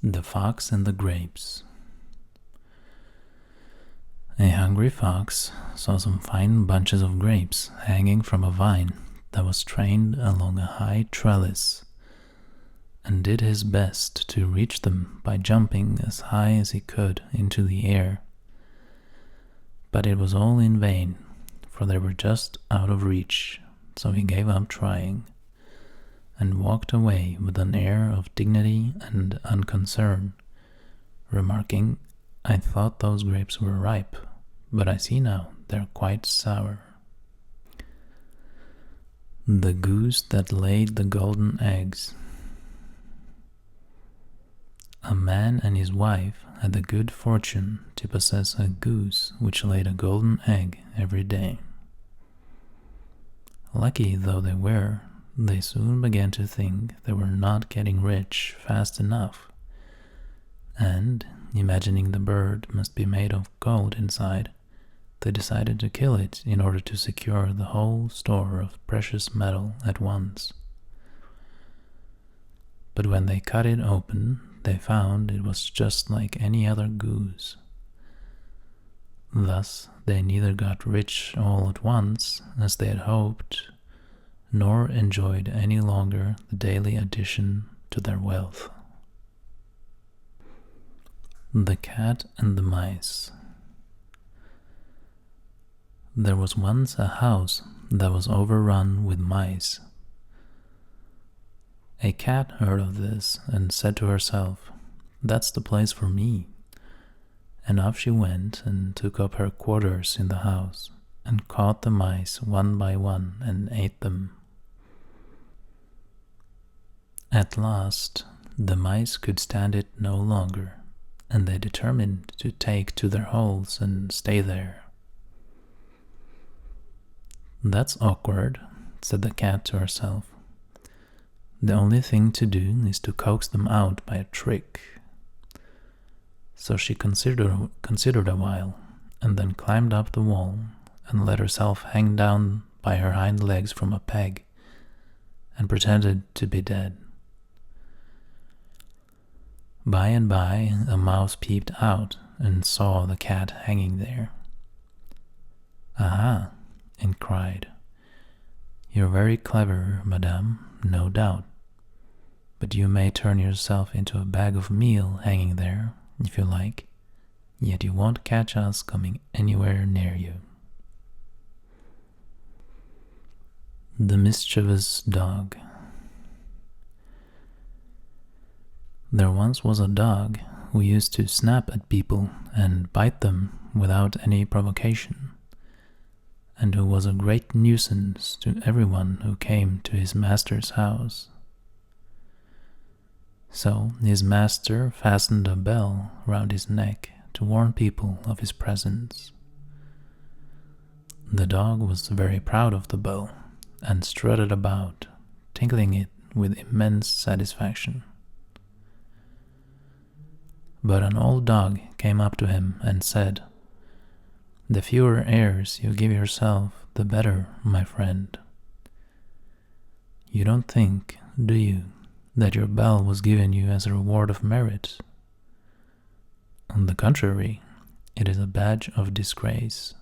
The Fox and the Grapes. A hungry fox saw some fine bunches of grapes hanging from a vine that was trained along a high trellis, and did his best to reach them by jumping as high as he could into the air. But it was all in vain, for they were just out of reach, so he gave up trying, and walked away with an air of dignity and unconcern, remarking, "I thought those grapes were ripe, but I see now they're quite sour." The Goose that Laid the Golden Eggs. A man and his wife had the good fortune to possess a goose which laid a golden egg every day. Lucky though they were, they soon began to think they were not getting rich fast enough, and, imagining the bird must be made of gold inside, they decided to kill it in order to secure the whole store of precious metal at once. But when they cut it open, they found it was just like any other goose. Thus, they neither got rich all at once, as they had hoped, nor enjoyed any longer the daily addition to their wealth. The Cat and the Mice. There was once a house that was overrun with mice. A cat heard of this and said to herself, "That's the place for me," and off she went and took up her quarters in the house, and caught the mice one by one and ate them. At last, the mice could stand it no longer, and they determined to take to their holes and stay there. "That's awkward," said the cat to herself. "The only thing to do is to coax them out by a trick." So she considered a while, and then climbed up the wall and let herself hang down by her hind legs from a peg, and pretended to be dead. By and by a mouse peeped out and saw the cat hanging there. "Aha!" and cried, "You're very clever, madame, no doubt, but you may turn yourself into a bag of meal hanging there, if you like, yet you won't catch us coming anywhere near you." The Mischievous Dog. There once was a dog who used to snap at people and bite them without any provocation, and who was a great nuisance to everyone who came to his master's house. So his master fastened a bell round his neck to warn people of his presence. The dog was very proud of the bell, and strutted about, tinkling it with immense satisfaction. But an old dog came up to him and said, "The fewer airs you give yourself, the better, my friend. You don't think, do you, that your bell was given you as a reward of merit? On the contrary, it is a badge of disgrace."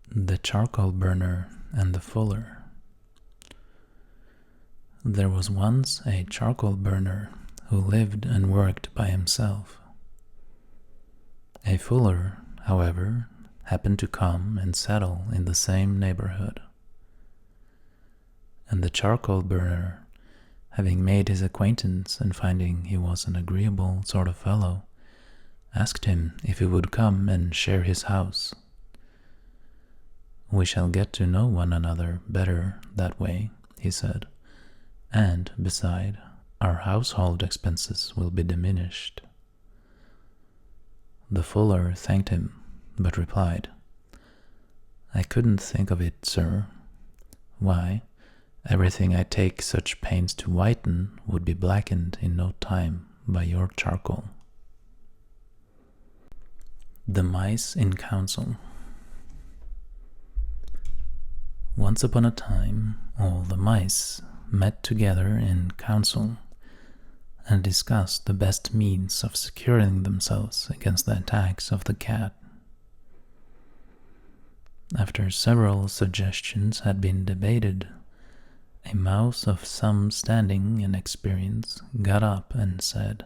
The Charcoal Burner and the Fuller. There was once a charcoal burner who lived and worked by himself. A fuller, however, happened to come and settle in the same neighborhood. And the charcoal burner, having made his acquaintance and finding he was an agreeable sort of fellow, asked him if he would come and share his house. "We shall get to know one another better that way," he said, "and, beside, our household expenses will be diminished." The fuller thanked him, but replied, "I couldn't think of it, sir. Why, everything I take such pains to whiten would be blackened in no time by your charcoal." The Mice in Council. Once upon a time, all the mice, met together in council and discussed the best means of securing themselves against the attacks of the cat. After several suggestions had been debated, a mouse of some standing and experience got up and said,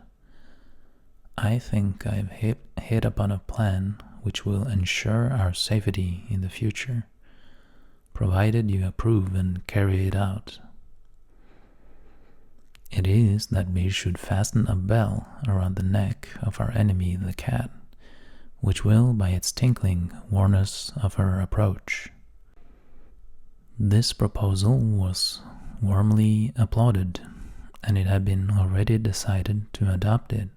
"I think I've hit upon a plan which will ensure our safety in the future, provided you approve and carry it out. It is that we should fasten a bell around the neck of our enemy the cat, which will by its tinkling warn us of her approach." This proposal was warmly applauded, and it had been already decided to adopt it,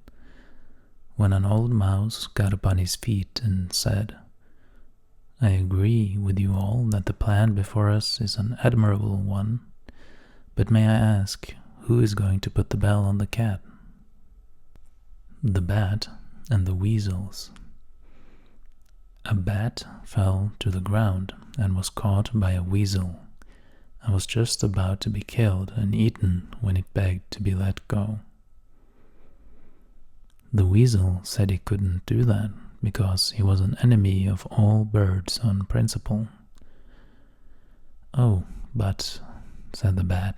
when an old mouse got upon his feet and said, "I agree with you all that the plan before us is an admirable one, but may I ask, who is going to put the bell on the cat?" The Bat and the Weasels. A bat fell to the ground and was caught by a weasel, and was just about to be killed and eaten when it begged to be let go. The weasel said he couldn't do that because he was an enemy of all birds on principle. "Oh, but," said the bat,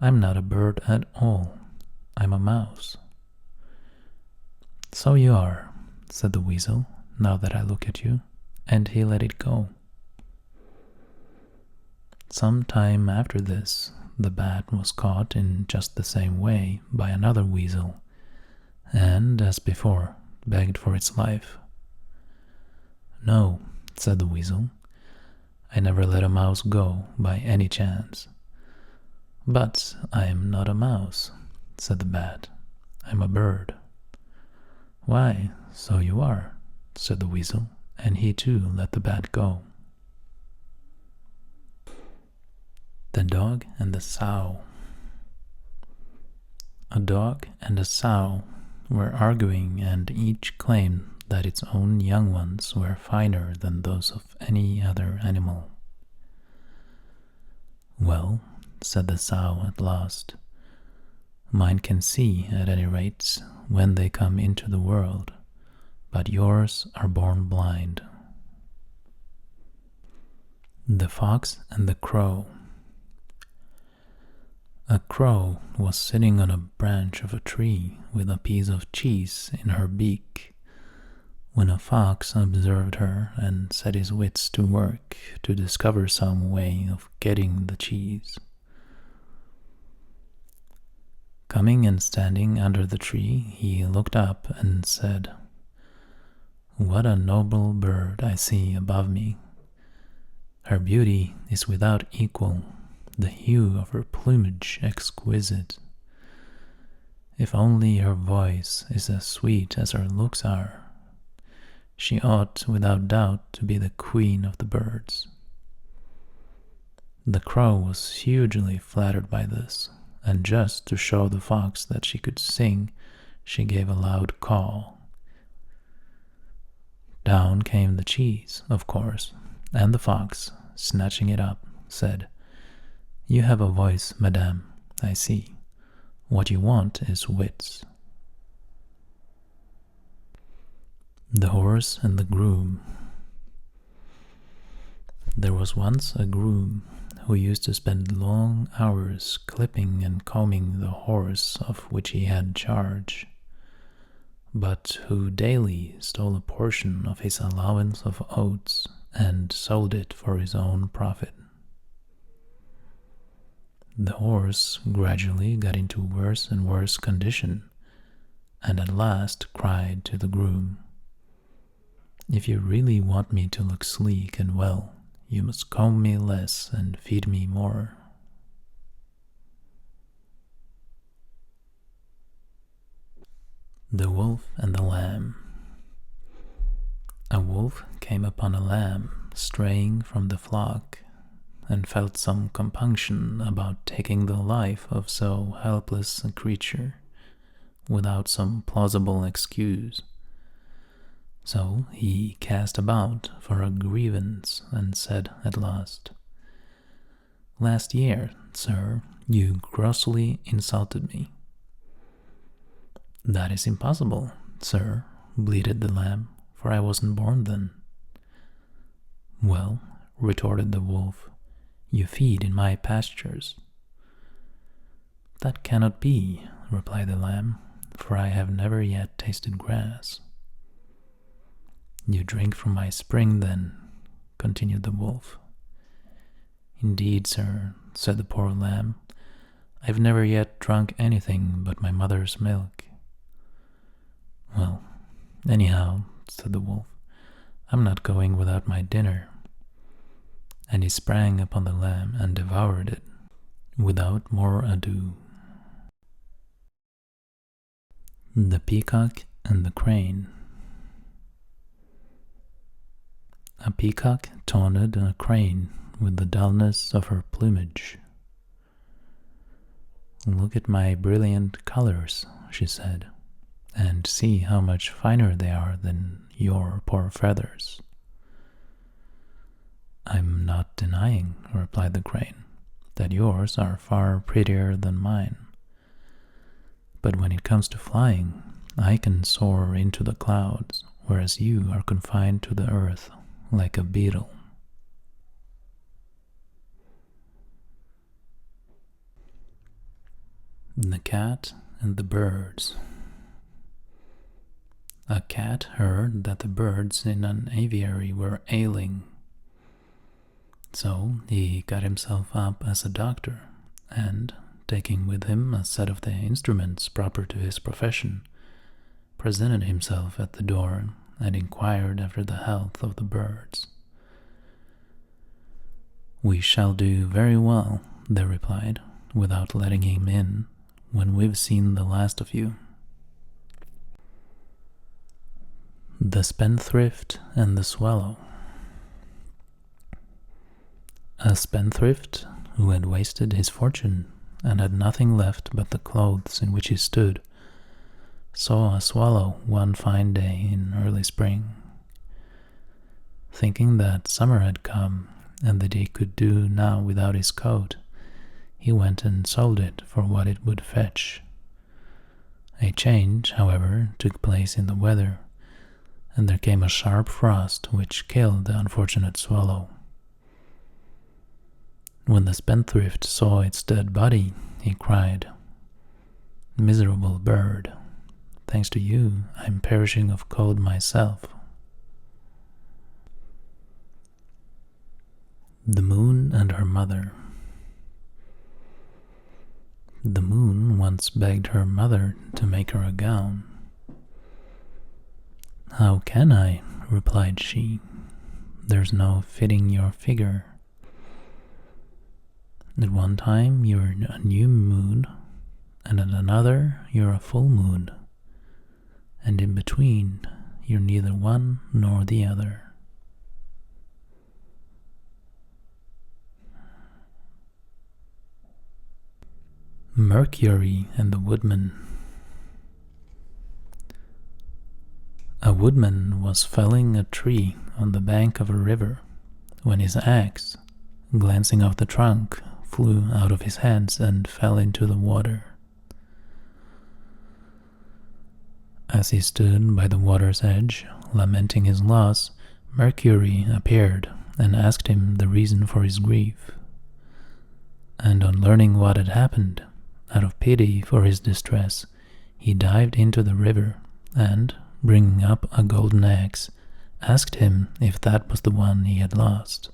"I'm not a bird at all. I'm a mouse." "So you are," said the weasel, "now that I look at you," and he let it go. Some time after this, the bat was caught in just the same way by another weasel, and, as before, begged for its life. "No," said the weasel, "I never let a mouse go by any chance." "But I am not a mouse," said the bat, "I'm a bird." "Why, so you are," said the weasel, and he too let the bat go. The Dog and the Sow. A dog and a sow were arguing, and each claimed that its own young ones were finer than those of any other animal. "Well," said the sow at last, "mine can see, at any rate, when they come into the world, but yours are born blind." The Fox and the Crow. A crow was sitting on a branch of a tree with a piece of cheese in her beak, when a fox observed her and set his wits to work to discover some way of getting the cheese. Coming and standing under the tree, he looked up and said, "What a noble bird I see above me! Her beauty is without equal, the hue of her plumage exquisite. If only her voice is as sweet as her looks are, she ought without doubt to be the queen of the birds." The crow was hugely flattered by this, and just to show the fox that she could sing, she gave a loud caw. Down came the cheese, of course, and the fox, snatching it up, said, "You have a voice, madame, I see. What you want is wits." The Horse and the Groom. There was once a groom who used to spend long hours clipping and combing the horse of which he had charge, but who daily stole a portion of his allowance of oats and sold it for his own profit. The horse gradually got into worse and worse condition, and at last cried to the groom, "If you really want me to look sleek and well, you must comb me less and feed me more." The Wolf and the Lamb. A wolf came upon a lamb straying from the flock, and felt some compunction about taking the life of so helpless a creature without some plausible excuse. So he cast about for a grievance and said at last, "Last year sir, you grossly insulted me." "That is impossible, sir," bleated the lamb, "for I wasn't born then." "Well," retorted the wolf, "you feed in my pastures." "That cannot be," replied the lamb, "for I have never yet tasted grass." "You drink from my spring, then," continued the wolf. "Indeed, sir," said the poor lamb, "I've never yet drunk anything but my mother's milk." "Well, anyhow," said the wolf, "I'm not going without my dinner." And he sprang upon the lamb and devoured it without more ado. The Peacock and the Crane. A peacock taunted a crane with the dullness of her plumage. "Look at my brilliant colors," she said, "and see how much finer they are than your poor feathers." "I'm not denying," replied the crane, "that yours are far prettier than mine. But when it comes to flying, I can soar into the clouds, whereas you are confined to the earth like a beetle." The Cat and the Birds. A cat heard that the birds in an aviary were ailing. So he got himself up as a doctor, and, taking with him a set of the instruments proper to his profession, presented himself at the door and inquired after the health of the birds. "We shall do very well," they replied, "without letting him in, when we've seen the last of you." The Spendthrift and the Swallow. A spendthrift, who had wasted his fortune and had nothing left but the clothes in which he stood, saw a swallow one fine day in early spring. Thinking that summer had come and that he could do now without his coat, he went and sold it for what it would fetch. A change, however, took place in the weather, and there came a sharp frost which killed the unfortunate swallow. When the spendthrift saw its dead body, he cried, "Miserable bird, thanks to you, I'm perishing of cold myself." The Moon and Her Mother. The moon once begged her mother to make her a gown. "How can I?" replied she. "There's no fitting your figure. At one time you're a new moon, and at another you're a full moon, and in between you're neither one nor the other." Mercury and the Woodman. A woodman was felling a tree on the bank of a river when his axe, glancing off the trunk, flew out of his hands and fell into the water. As he stood by the water's edge, lamenting his loss, Mercury appeared and asked him the reason for his grief. And on learning what had happened, out of pity for his distress, he dived into the river and, bringing up a golden axe, asked him if that was the one he had lost.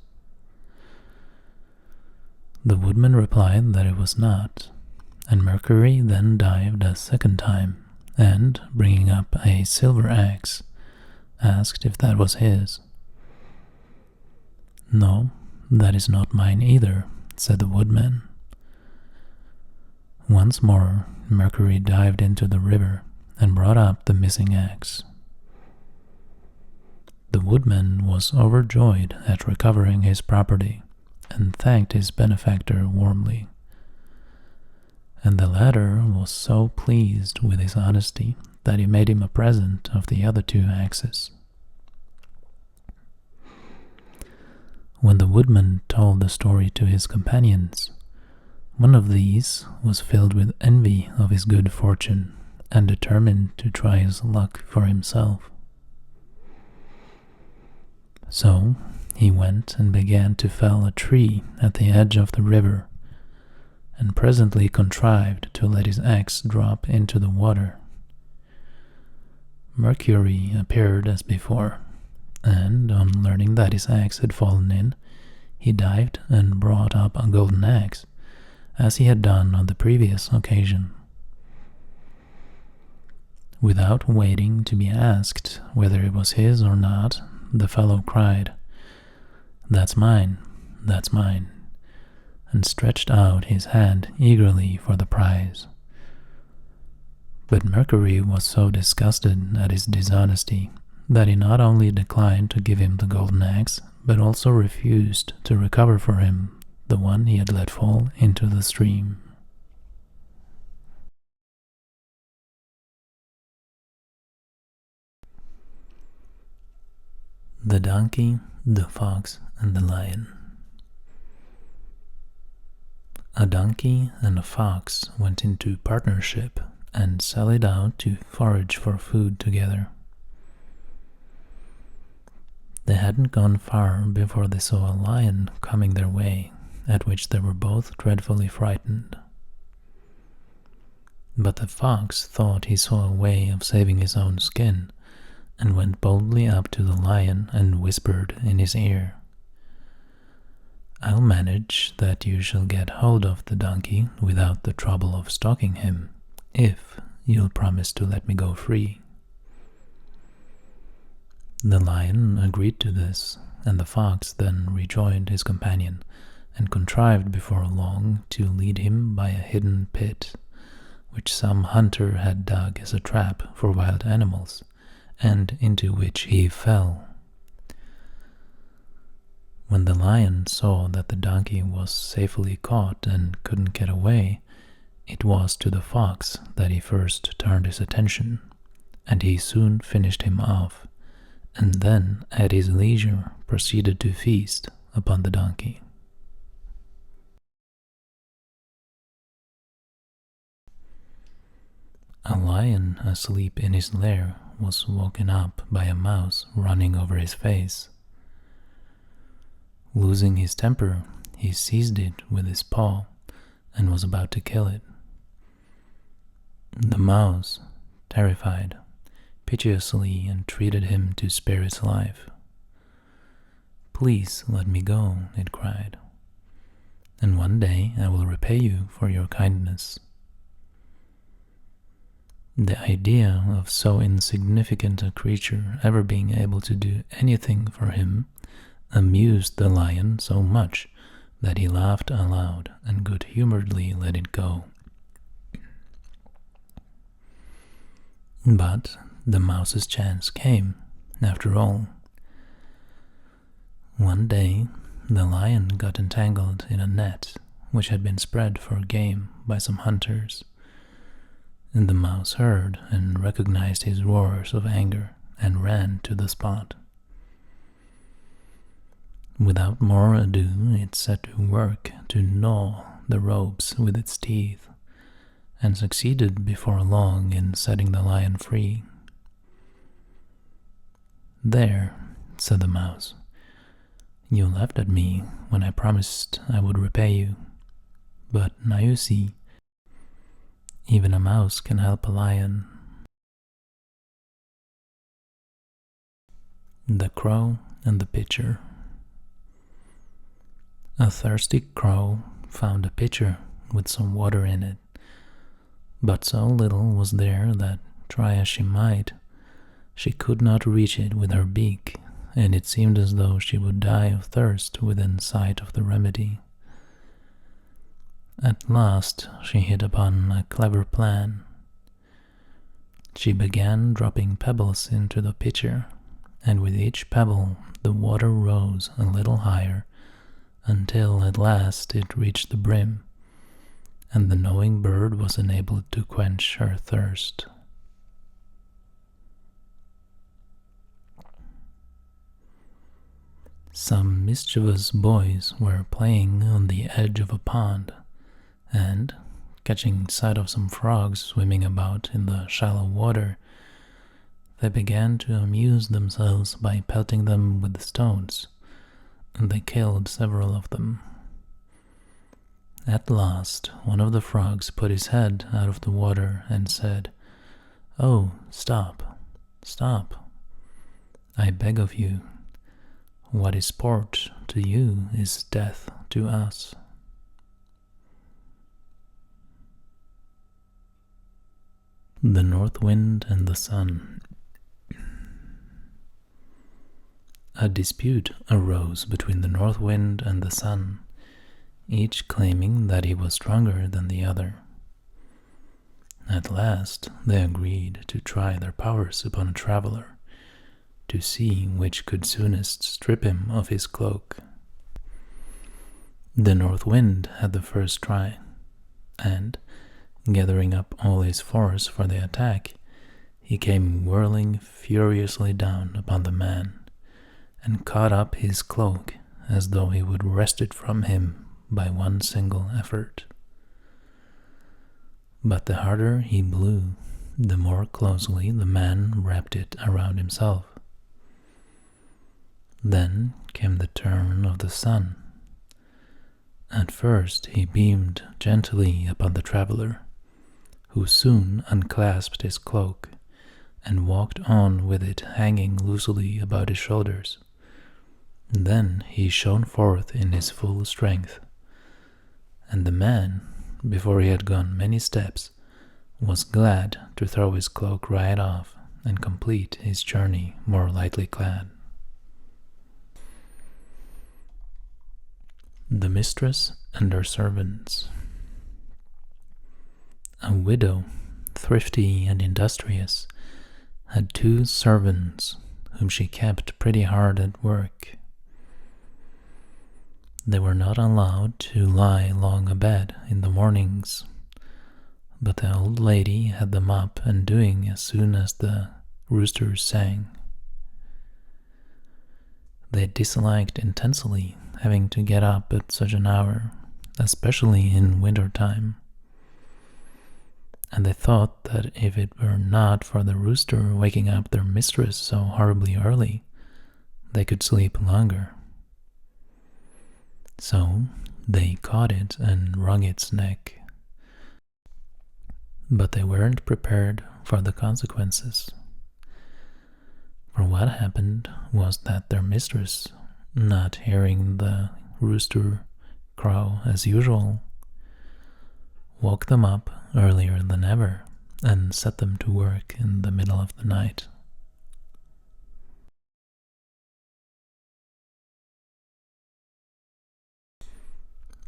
The woodman replied that it was not, and Mercury then dived a second time and, bringing up a silver axe, asked if that was his. "No, that is not mine either," said the woodman. Once more, Mercury dived into the river and brought up the missing axe. The woodman was overjoyed at recovering his property and thanked his benefactor warmly. And the latter was so pleased with his honesty that he made him a present of the other two axes. When the woodman told the story to his companions, One of these was filled with envy of his good fortune and determined to try his luck for himself. So he went and began to fell a tree at the edge of the river, and presently contrived to let his axe drop into the water. Mercury appeared as before, and on learning that his axe had fallen in, he dived and brought up a golden axe, as he had done on the previous occasion. Without waiting to be asked whether it was his or not, the fellow cried, "That's mine, that's mine," and stretched out his hand eagerly for the prize. But Mercury was so disgusted at his dishonesty that he not only declined to give him the golden axe, but also refused to recover for him the one he had let fall into the stream. The Donkey, the Fox, and the Lion. A donkey and a fox went into partnership and sallied out to forage for food together. They hadn't gone far before they saw a lion coming their way, at which they were both dreadfully frightened. But the fox thought he saw a way of saving his own skin, and went boldly up to the lion and whispered in his ear, "I'll manage that you shall get hold of the donkey without the trouble of stalking him, if you'll promise to let me go free." The lion agreed to this, and the fox then rejoined his companion, and contrived before long to lead him by a hidden pit, which some hunter had dug as a trap for wild animals, and into which he fell. When the lion saw that the donkey was safely caught and couldn't get away, it was to the fox that he first turned his attention, and he soon finished him off, and then at his leisure proceeded to feast upon the donkey. A lion asleep in his lair was woken up by a mouse running over his face. Losing his temper, he seized it with his paw and was about to kill it. The mouse, terrified, piteously entreated him to spare its life. "Please let me go," it cried, "and one day I will repay you for your kindness." The idea of so insignificant a creature ever being able to do anything for him amused the lion so much that he laughed aloud and good-humoredly let it go. But the mouse's chance came, after all. One day, the lion got entangled in a net which had been spread for game by some hunters, and the mouse heard and recognized his roars of anger and ran to the spot. Without more ado, it set to work to gnaw the ropes with its teeth, and succeeded before long in setting the lion free. "There," said the mouse, "you laughed at me when I promised I would repay you, but now you see, even a mouse can help a lion." The Crow and the Pitcher. A thirsty crow found a pitcher with some water in it, but so little was there that, try as she might, she could not reach it with her beak, and it seemed as though she would die of thirst within sight of the remedy. At last she hit upon a clever plan. She began dropping pebbles into the pitcher, and with each pebble the water rose a little higher, until at last it reached the brim, and the knowing bird was enabled to quench her thirst. Some mischievous boys were playing on the edge of a pond, and, catching sight of some frogs swimming about in the shallow water, they began to amuse themselves by pelting them with stones, and they killed several of them. At last, one of the frogs put his head out of the water and said, "Oh, stop, stop, I beg of you. What is sport to you is death to us." The North Wind and the Sun. A dispute arose between the North Wind and the Sun, each claiming that he was stronger than the other. At last they agreed to try their powers upon a traveler, to see which could soonest strip him of his cloak. The North Wind had the first try, and, gathering up all his force for the attack, he came whirling furiously down upon the man, and caught up his cloak as though he would wrest it from him by one single effort. But the harder he blew, the more closely the man wrapped it around himself. Then came the turn of the sun. At first he beamed gently upon the traveler, who soon unclasped his cloak and walked on with it hanging loosely about his shoulders. Then he shone forth in his full strength, and the man, before he had gone many steps, was glad to throw his cloak right off and complete his journey more lightly clad. The Mistress and Her Servants. A widow, thrifty and industrious, had 2 servants whom she kept pretty hard at work. They were not allowed to lie long abed in the mornings, but the old lady had them up and doing as soon as the roosters sang. They disliked intensely having to get up at such an hour, especially in winter time, and they thought that if it were not for the rooster waking up their mistress so horribly early, they could sleep longer. So they caught it and wrung its neck. But they weren't prepared for the consequences. For what happened was that their mistress, not hearing the rooster crow as usual, woke them up earlier than ever and set them to work in the middle of the night.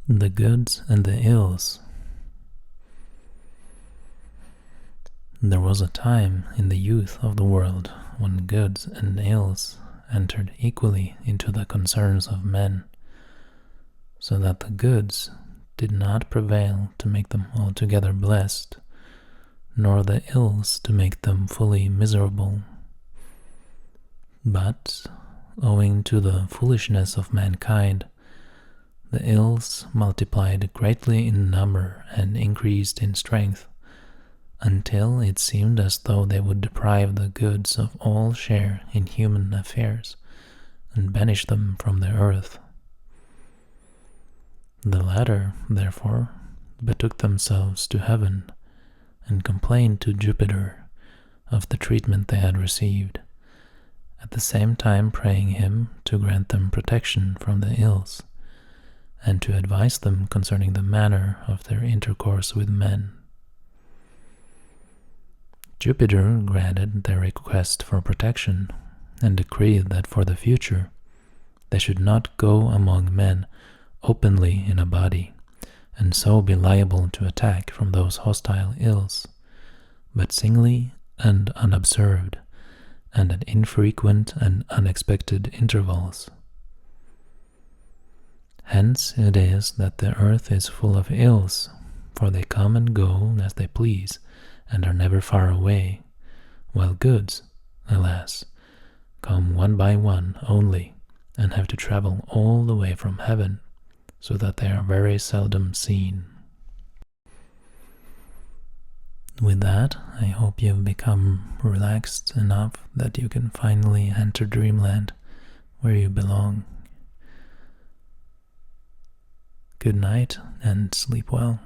The goods and the ills. There was a time in the youth of the world when goods and ills entered equally into the concerns of men, so that the goods did not prevail to make them altogether blessed, nor the ills to make them fully miserable. But, owing to the foolishness of mankind, the ills multiplied greatly in number and increased in strength, until it seemed as though they would deprive the goods of all share in human affairs and banish them from the earth. The latter, therefore, betook themselves to heaven and complained to Jupiter of the treatment they had received, at the same time praying him to grant them protection from the ills, and to advise them concerning the manner of their intercourse with men. Jupiter granted their request for protection, and decreed that for the future they should not go among men openly in a body, and so be liable to attack from those hostile ills, but singly and unobserved, and at infrequent and unexpected intervals. Hence it is that the earth is full of ills, for they come and go as they please, and are never far away, while goods, alas, come one by one only, and have to travel all the way from heaven, so that they are very seldom seen. With that, I hope you've become relaxed enough that you can finally enter dreamland where you belong. Good night and sleep well.